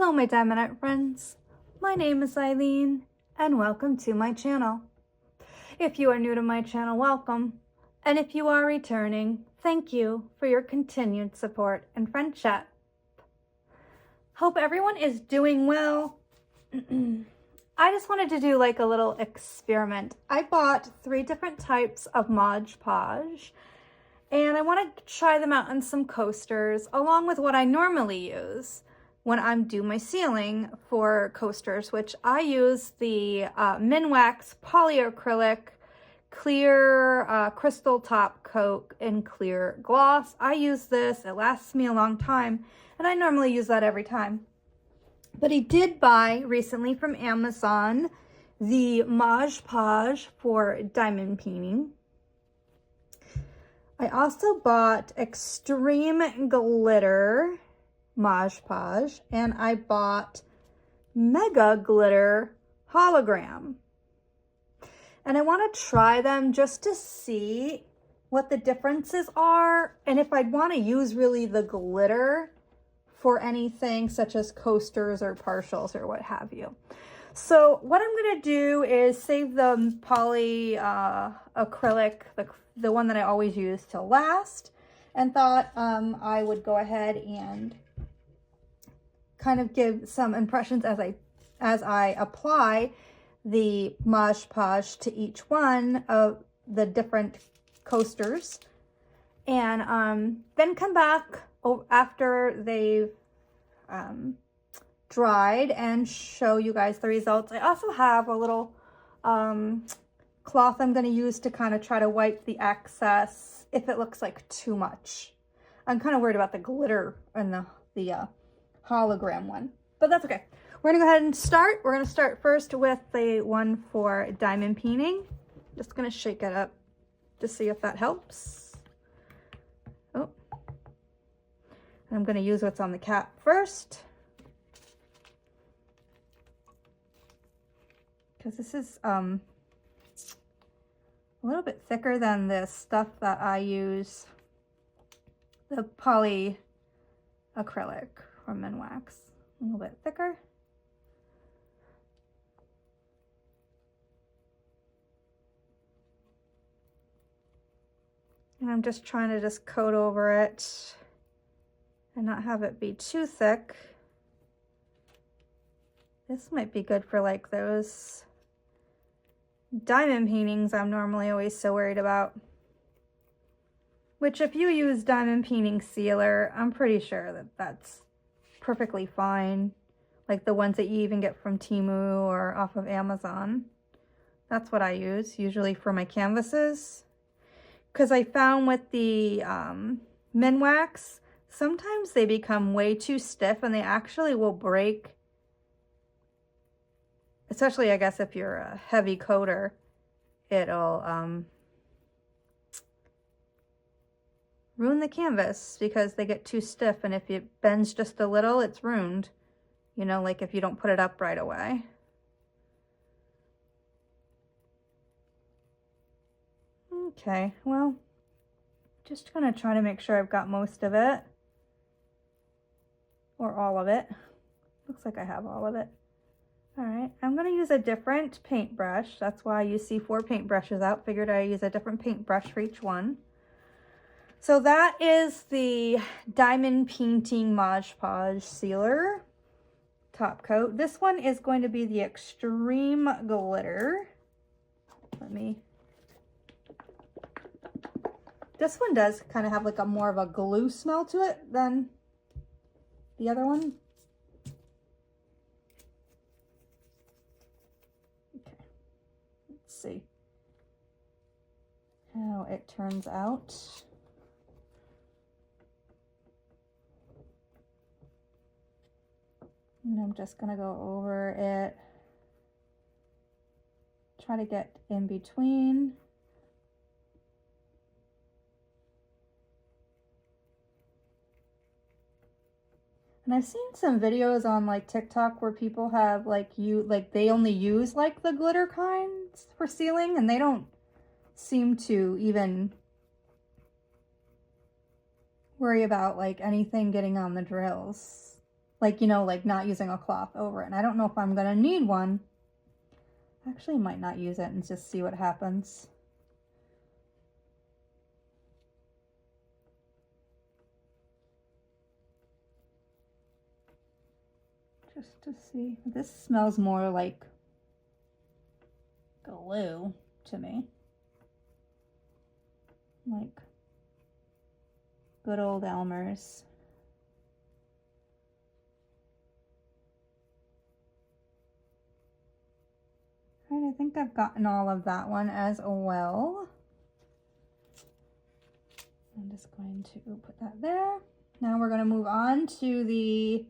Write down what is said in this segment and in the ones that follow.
Hello my Diamondite friends, my name is Ilene and welcome to my channel. If you are new to my channel, welcome, and if you are returning, thank you for your continued support and friendship. Hope everyone is doing well. I just wanted to do like a little experiment. I bought 3 different types of Mod Podge and I want to try them out on some coasters along with what I normally use when I'm doing my ceiling for coasters, which I use the Mixwax polyacrylic clear crystal top coat and clear gloss. I use this, it lasts me a long time, and I normally use that every time. But I did buy recently from Amazon the Mod Podge for diamond painting. I also bought Extreme Glitter Mod Podge, and I bought Mega Glitter Hologram. And I want to try them just to see what the differences are and if I'd want to use really the glitter for anything such as coasters or partials or what have you. So what I'm going to do is save the poly acrylic, the one that I always use, till last, and thought I would go ahead and kind of give some impressions as I apply the Mod Podge to each one of the different coasters, and then come back after they've dried and show you guys the results. I also have a little cloth I'm going to use to kind of try to wipe the excess if it looks like too much. I'm kind of worried about the glitter and the hologram one, but that's okay. We're gonna go ahead and start. We're gonna start first with the one for diamond painting. Just gonna shake it up to see if that helps. Oh, I'm gonna use what's on the cap first, because this is a little bit thicker than the stuff that I use, the poly acrylic from Mixwax. A little bit thicker. And I'm just trying to just coat over it and not have it be too thick. This might be good for like those diamond paintings I'm normally always so worried about. Which if you use diamond painting sealer, I'm pretty sure that that's perfectly fine. Like the ones that you even get from Temu or off of Amazon. That's what I use usually for my canvases. Because I found with the Mixwax, sometimes they become way too stiff and they actually will break. Especially, I guess, if you're a heavy coater, it'll ruin the canvas because they get too stiff, and if it bends just a little, it's ruined. You know, like if you don't put it up right away. Okay, well, just gonna try to make sure I've got most of it, or all of it. Looks like I have all of it. All right, I'm gonna use a different paintbrush. That's why you see 4 paintbrushes out. Figured I'd use a different paintbrush for each one. So that is the Diamond Painting Mod Podge Sealer top coat. This one is going to be the Extreme Glitter. This one does kind of have like a more of a glue smell to it than the other one. Okay, let's see how it turns out. And I'm just gonna go over it, try to get in between. And I've seen some videos on like TikTok where people have they only use like the glitter kinds for sealing, and they don't seem to even worry about like anything getting on the drills. like, you know, like not using a cloth over it. And I don't know if I'm gonna need one. Actually, I might not use it and just see what happens. Just to see. This smells more like glue to me. Like good old Elmer's. All right, I think I've gotten all of that one as well. I'm just going to put that there. Now we're going to move on to the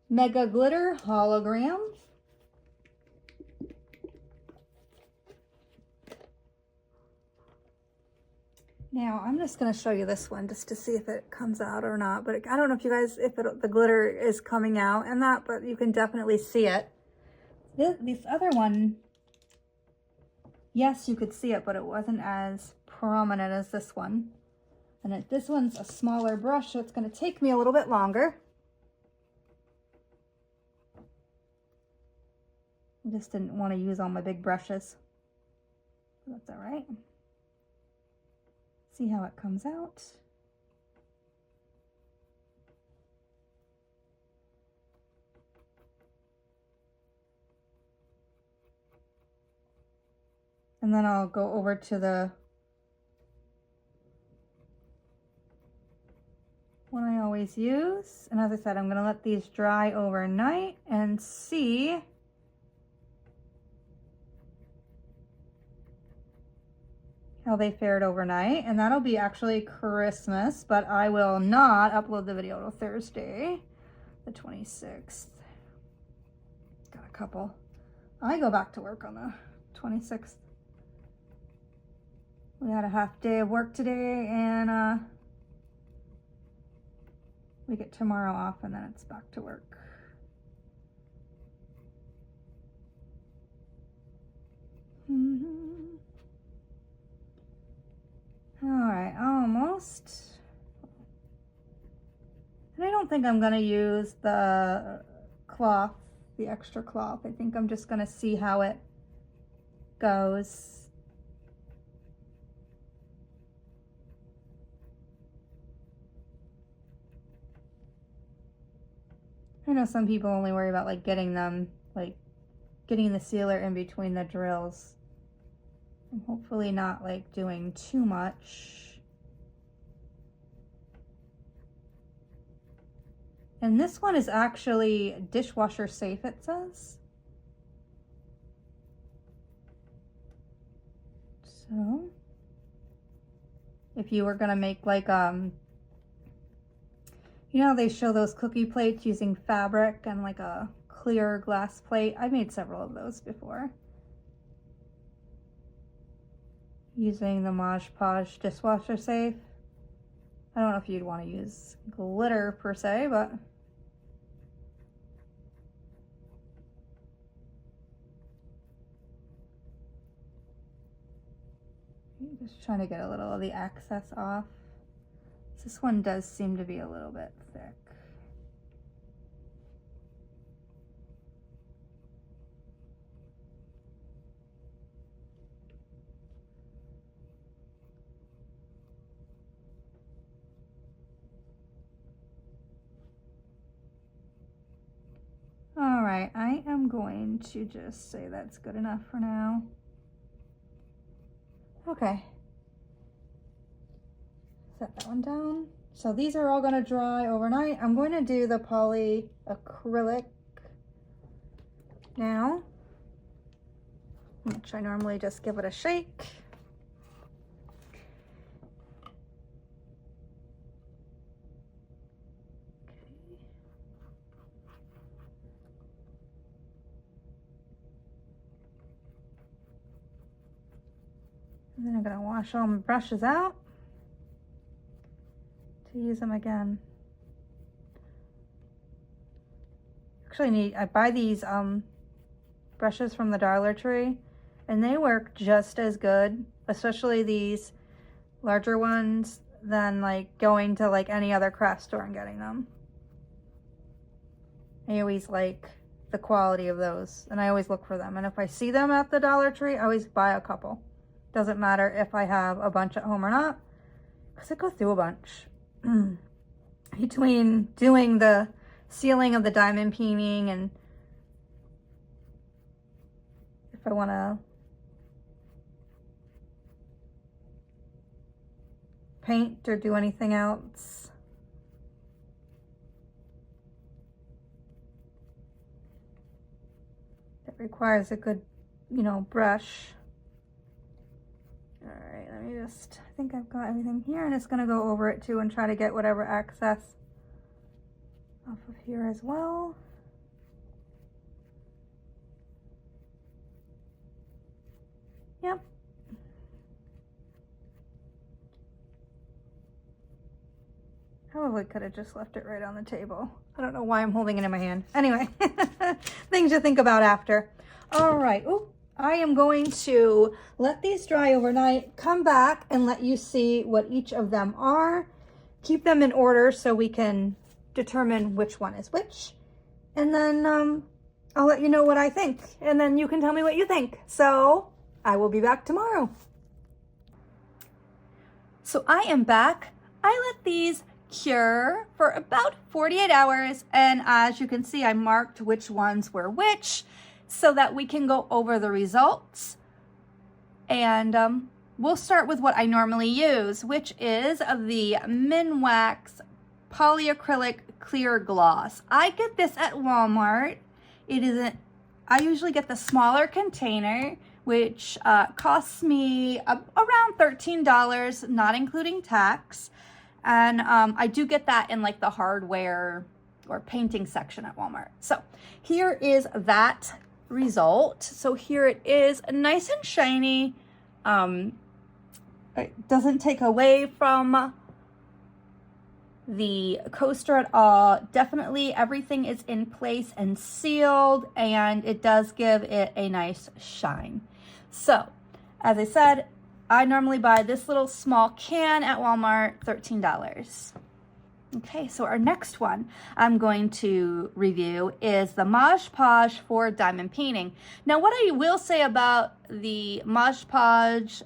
Mega Glitter Hologram. Now I'm just going to show you this one just to see if it comes out or not. But I don't know if you guys, if the glitter is coming out and that, but you can definitely see it. This other one, yes, you could see it, but it wasn't as prominent as this one. And this one's a smaller brush, so it's going to take me a little bit longer. I just didn't want to use all my big brushes. That's all right. See how it comes out. And then I'll go over to the one I always use. And as I said, I'm going to let these dry overnight and see how they fared overnight. And that'll be actually Christmas, but I will not upload the video till Thursday, the 26th. Got a couple. I go back to work on the 26th. We had a half day of work today, and we get tomorrow off, and then it's back to work. All right, almost. And I don't think I'm gonna use the cloth, the extra cloth. I think I'm just gonna see how it goes. I know some people only worry about like getting them, like getting the sealer in between the drills. I'm hopefully not like doing too much. And this one is actually dishwasher safe, it says. So if you were gonna make like you know, they show those cookie plates using fabric and like a clear glass plate. I made several of those before. Using the Podge dishwasher safe. I don't know if you'd want to use glitter per se, but I'm just trying to get a little of the excess off. This one does seem to be a little bit thick. All right, I am going to just say that's good enough for now. Okay. Set that one down. So these are all going to dry overnight. I'm going to do the polyacrylic now, which I normally just give it a shake. And then I'm going to wash all my brushes out to use them again. Actually, I buy these brushes from the Dollar Tree, and they work just as good, especially these larger ones. than like going to like any other craft store and getting them. I always like the quality of those, and I always look for them. And if I see them at the Dollar Tree, I always buy a couple. Doesn't matter if I have a bunch at home or not, because I go through a bunch. Between doing the sealing of the diamond painting, and if I want to paint or do anything else. It requires a good, you know, brush. All right, let me just, I think I've got everything here, and it's going to go over it too and try to get whatever excess off of here as well. Yep. Probably could have just left it right on the table. I don't know why I'm holding it in my hand. Anyway, things to think about after. All right. Ooh, I am going to let these dry overnight, come back and let you see what each of them are. Keep them in order so we can determine which one is which. And then I'll let you know what I think. And then you can tell me what you think. So I will be back tomorrow. So I am back. I let these cure for about 48 hours. And as you can see, I marked which ones were which so that we can go over the results. And we'll start with what I normally use, which is the Mixwax polyacrylic clear gloss. I get this at Walmart. I usually get the smaller container, which costs me around $13, not including tax. And I do get that in like the hardware or painting section at Walmart. So here is that result. So here it is, nice and shiny. It doesn't take away from the coaster at all. Definitely everything is in place and sealed, and it does give it a nice shine. So as I said, I normally buy this little small can at Walmart, $13. Okay, so our next one I'm going to review is the Mod Podge for diamond painting. Now, what I will say about the Mod Podge,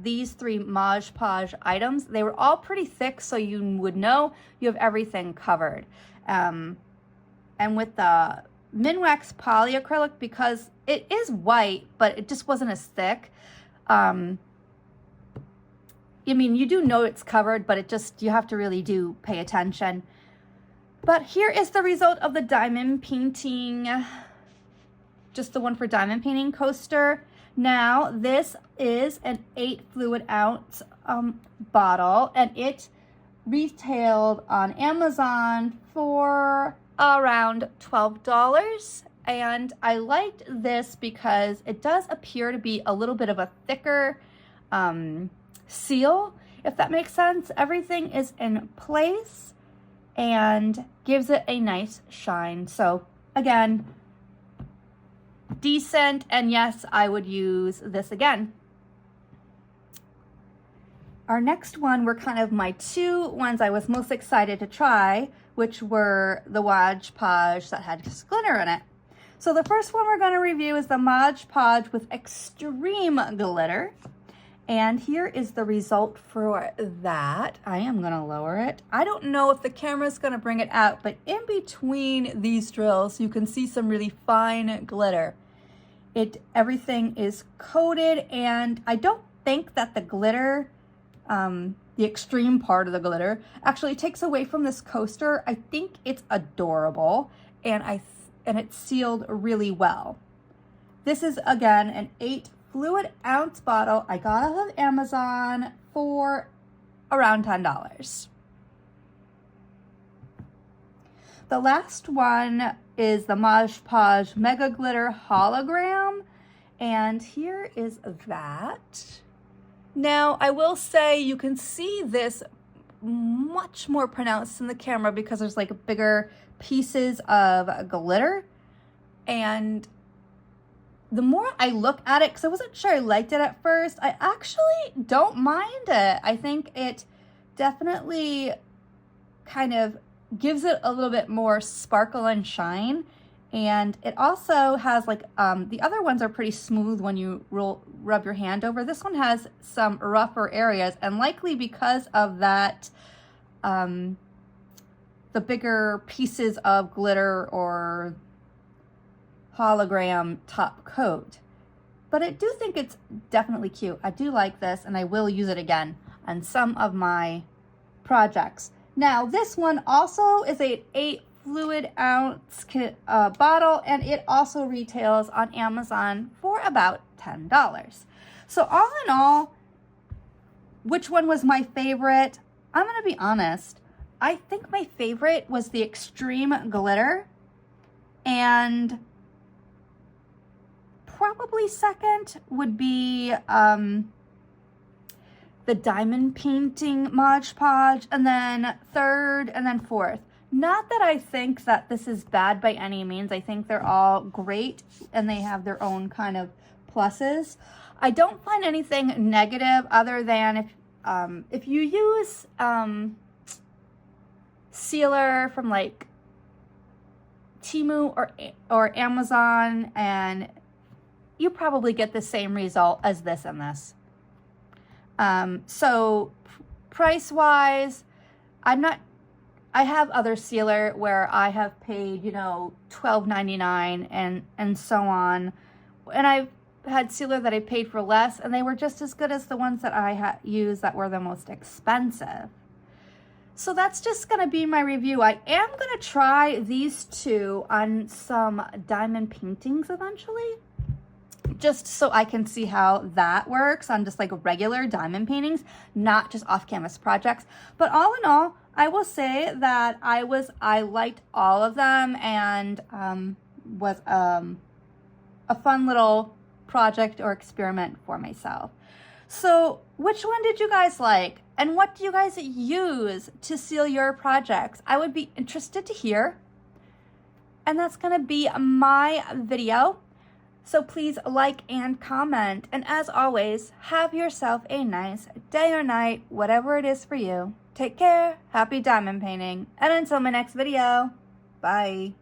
these three Mod Podge items, they were all pretty thick, so you would know you have everything covered. And with the Mixwax polyacrylic, because it is white, but it just wasn't as thick. I mean, you do know it's covered, but you have to really do pay attention. But here is the result of the diamond painting, just the one for diamond painting coaster. Now, this is an 8 fluid ounce bottle, and it retailed on Amazon for around $12. And I liked this because it does appear to be a little bit of a thicker seal, if that makes sense. Everything is in place and gives it a nice shine. So again, decent, and yes, I would use this again. Our next one were kind of my two ones I was most excited to try, which were the Mod Podge that had glitter in it. So the first one we're going to review is the Mod Podge with extreme glitter. And here is the result for that. I am going to lower it. I don't know if the camera is going to bring it out, but in between these drills, you can see some really fine glitter. Everything is coated, and I don't think that the glitter, the extreme part of the glitter, actually takes away from this coaster. I think it's adorable, and it's sealed really well. This is, again, an 8 fluid ounce bottle. I got it off Amazon for around $10. The last one is the Mod Podge Mega Glitter Hologram, and here is that. Now, I will say you can see this much more pronounced in the camera because there's like bigger pieces of glitter, and the more I look at it, because I wasn't sure I liked it at first, I actually don't mind it. I think it definitely kind of gives it a little bit more sparkle and shine. And it also has like, the other ones are pretty smooth when you rub your hand over. This one has some rougher areas, and likely because of that, the bigger pieces of glitter or hologram top coat. But I do think it's definitely cute. I do like this, and I will use it again on some of my projects. Now, this one also is a 8 fluid ounce bottle, and it also retails on Amazon for about $10. So all in all, which one was my favorite? I'm gonna be honest. I think my favorite was the Extreme Glitter, and probably second would be the diamond painting Mod Podge, and then third, and then fourth. Not that I think that this is bad by any means. I think they're all great, and they have their own kind of pluses. I don't find anything negative other than if you use sealer from like Temu or Amazon, and you probably get the same result as this and this. So price-wise, I have other sealer where I have paid, you know, $12.99 and so on. And I've had sealer that I paid for less, and they were just as good as the ones that I used that were the most expensive. So that's just going to be my review. I am going to try these two on some diamond paintings eventually, just so I can see how that works on just like regular diamond paintings, not just off-canvas projects. But all in all, I will say that I liked all of them, and was a fun little project or experiment for myself. So which one did you guys like? And what do you guys use to seal your projects? I would be interested to hear. And that's going to be my video. So please like and comment. And as always, have yourself a nice day or night, whatever it is for you. Take care, happy diamond painting, and until my next video, bye.